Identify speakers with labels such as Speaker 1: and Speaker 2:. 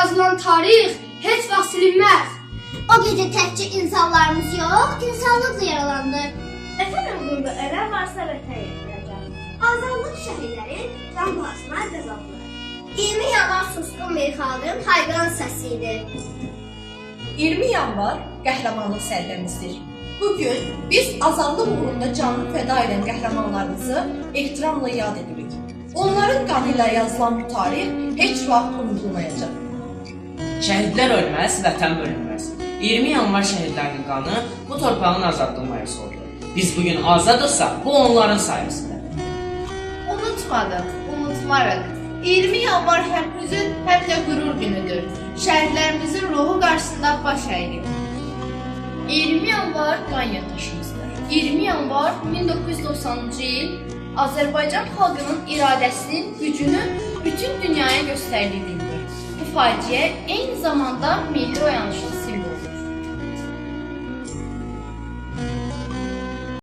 Speaker 1: yazılan tarix heç vaxt silinməz.
Speaker 2: O gecə təkcə insanlarımız yox, insanlıqla yaralandı.
Speaker 3: Vətən uğrunda ölən varsa vətən yetirəcəm.
Speaker 2: Azadlıq şəhidləri can pahasına qazandı. 20 yanvar susqun bir xalqın hayqıran səsiydi.
Speaker 4: 20 yanvar qəhrəmanlıq sərhəmizdir. Bugün biz azadlıq uğrunda canını fəda edən qəhrəmanlarımızı ehtiramla yad edirik. Onların qanı ilə yazılan bu tarix heç vaxt unudulmayacaq.
Speaker 5: Şəhidlər ölməz, vətən bölünməz. 20 yanvar şəhidlərinin qanı bu torpağın azadlığı mayası oldu. Biz bugün azadıqsa, bu onların sayəsində.
Speaker 6: Unutmadıq, unutmarıq. 20 yanvar həm hüzün, həm də qürur günüdür. Şəhidlərimizin ruhu qarşısında baş əyirik. 20 yanvar qan yataşımızdır. 20 yanvar 1990-cı il Azərbaycan xalqının iradəsinin gücünü bütün dünyaya göstərdiyi gündür. Bu faciə eyni zamanda milli oyanışın